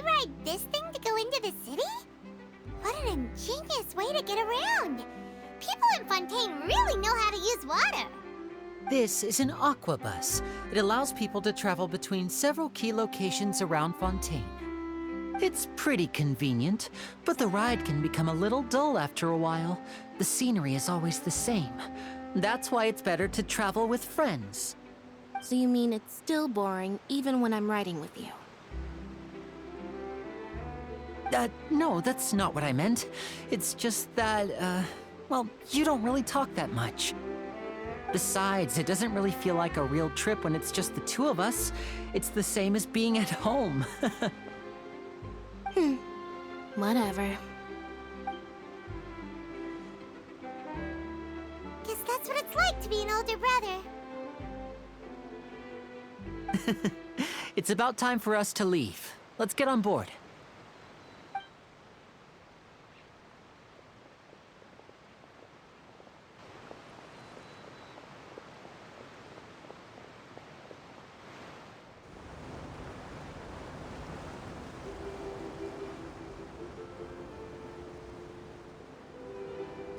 ride this thing to go into the city? What an ingenious way to get around! People in Fontaine really know how to use water! This is an aqua bus. It allows people to travel between several key locations around Fontaine. It's pretty convenient, but the ride can become a little dull after a while. The scenery is always the same. That's why it's better to travel with friends. So you mean it's still boring even when I'm riding with you? No, that's not what I meant. It's just that, well, you don't really talk that much. Besides, it doesn't really feel like a real trip when it's just the two of us. It's the same as being at home. Whatever. Guess that's what it's like to be an older brother. It's about time for us to leave. Let's get on board.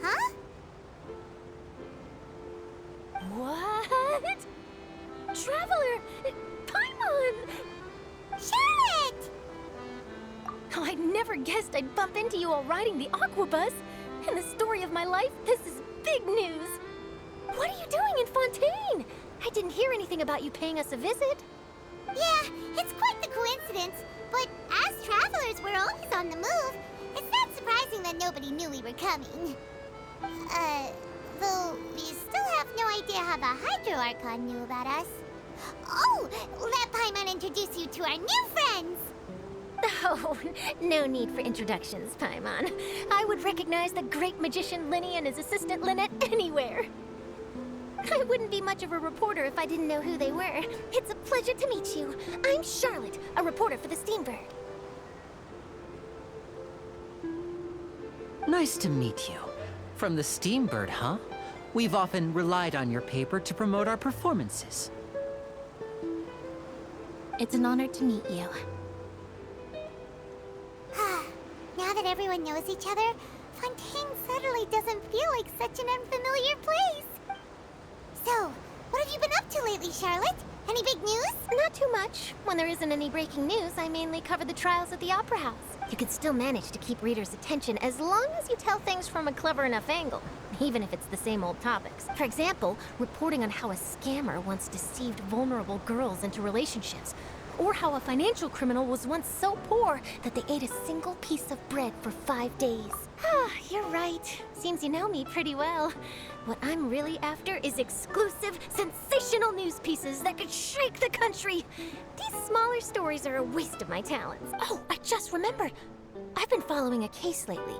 Huh? What? Traveler! Paimon! Charlotte! Oh, I never guessed I'd bump into you while riding the aqua bus. In the story of my life, this is big news. What are you doing in Fontaine? I didn't hear anything about you paying us a visit. Yeah, it's quite the coincidence, but as travelers, we're always on the move. It's not surprising that nobody knew we were coming. Though we still have no idea how the Hydro Archon knew about us. Oh, let Paimon introduce you to our new friends! Oh, no need for introductions, Paimon. I would recognize the great magician LYNEY and his assistant LYNETTE anywhere. I wouldn't be much of a reporter if I didn't know who they were. It's a pleasure to meet you. I'm Charlotte, a reporter for the Steambird. Nice to meet you. From the Steambird, huh? We've often relied on your paper to promote our performances. It's an honor to meet you. Now that everyone knows each other, Fontaine suddenly doesn't feel like such an unfamiliar place. So, what have you been up to lately, Charlotte? Any big news? Not too much. When there isn't any breaking news, I mainly cover the trials at the Opera House. You can still manage to keep readers' attention as long as you tell things from a clever enough angle, even if it's the same old topics. For example, reporting on how a scammer once deceived vulnerable girls into relationships, or how a financial criminal was once so poor that they ate a single piece of bread for 5 days. Ah, you're right. Seems you know me pretty well. What I'm really after is exclusive, sensational news pieces that could shake the country. These smaller stories are a waste of my talents. Oh, I just remembered. I've been following a case lately.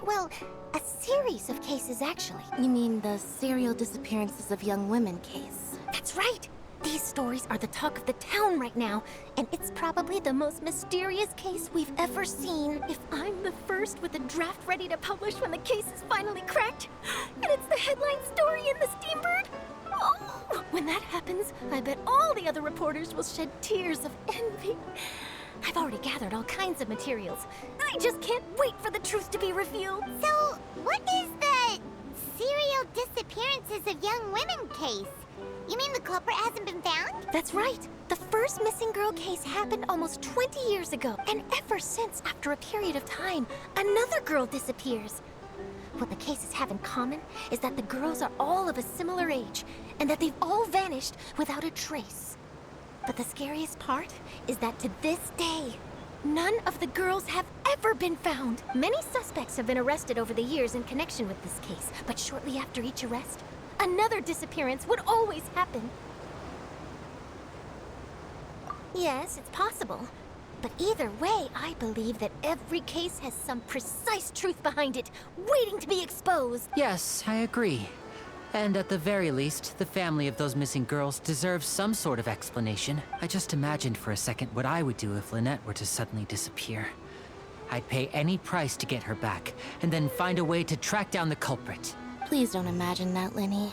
Well, a series of cases, actually. You mean the serial disappearances of young women case? That's right. These stories are the talk of the town right now, and it's probably the most mysterious case we've ever seen. If I'm the first with a draft ready to publish when the case is finally cracked, and it's the headline story in the Steambird, oh, when that happens, I bet all the other reporters will shed tears of envy. I've already gathered all kinds of materials. I just can't wait for the truth to be revealed. So, what is the serial disappearances of young women case? You mean the culprit hasn't been found? That's right. The first missing girl case happened almost 20 years ago, and ever since, after a period of time, another girl disappears. What the cases have in common is that the girls are all of a similar age, and that they've all vanished without a trace. But the scariest part is that to this day, none of the girls have ever been found. Many suspects have been arrested over the years in connection with this case, but shortly after each arrest, another disappearance would always happen. Yes, it's possible. But either way, I believe that every case has some precise truth behind it, waiting to be exposed. Yes, I agree. And at the very least, the family of those missing girls deserves some sort of explanation. I just imagined for a second what I would do if Lynette were to suddenly disappear. I'd pay any price to get her back, and then find a way to track down the culprit. Please don't imagine that, LYNEY.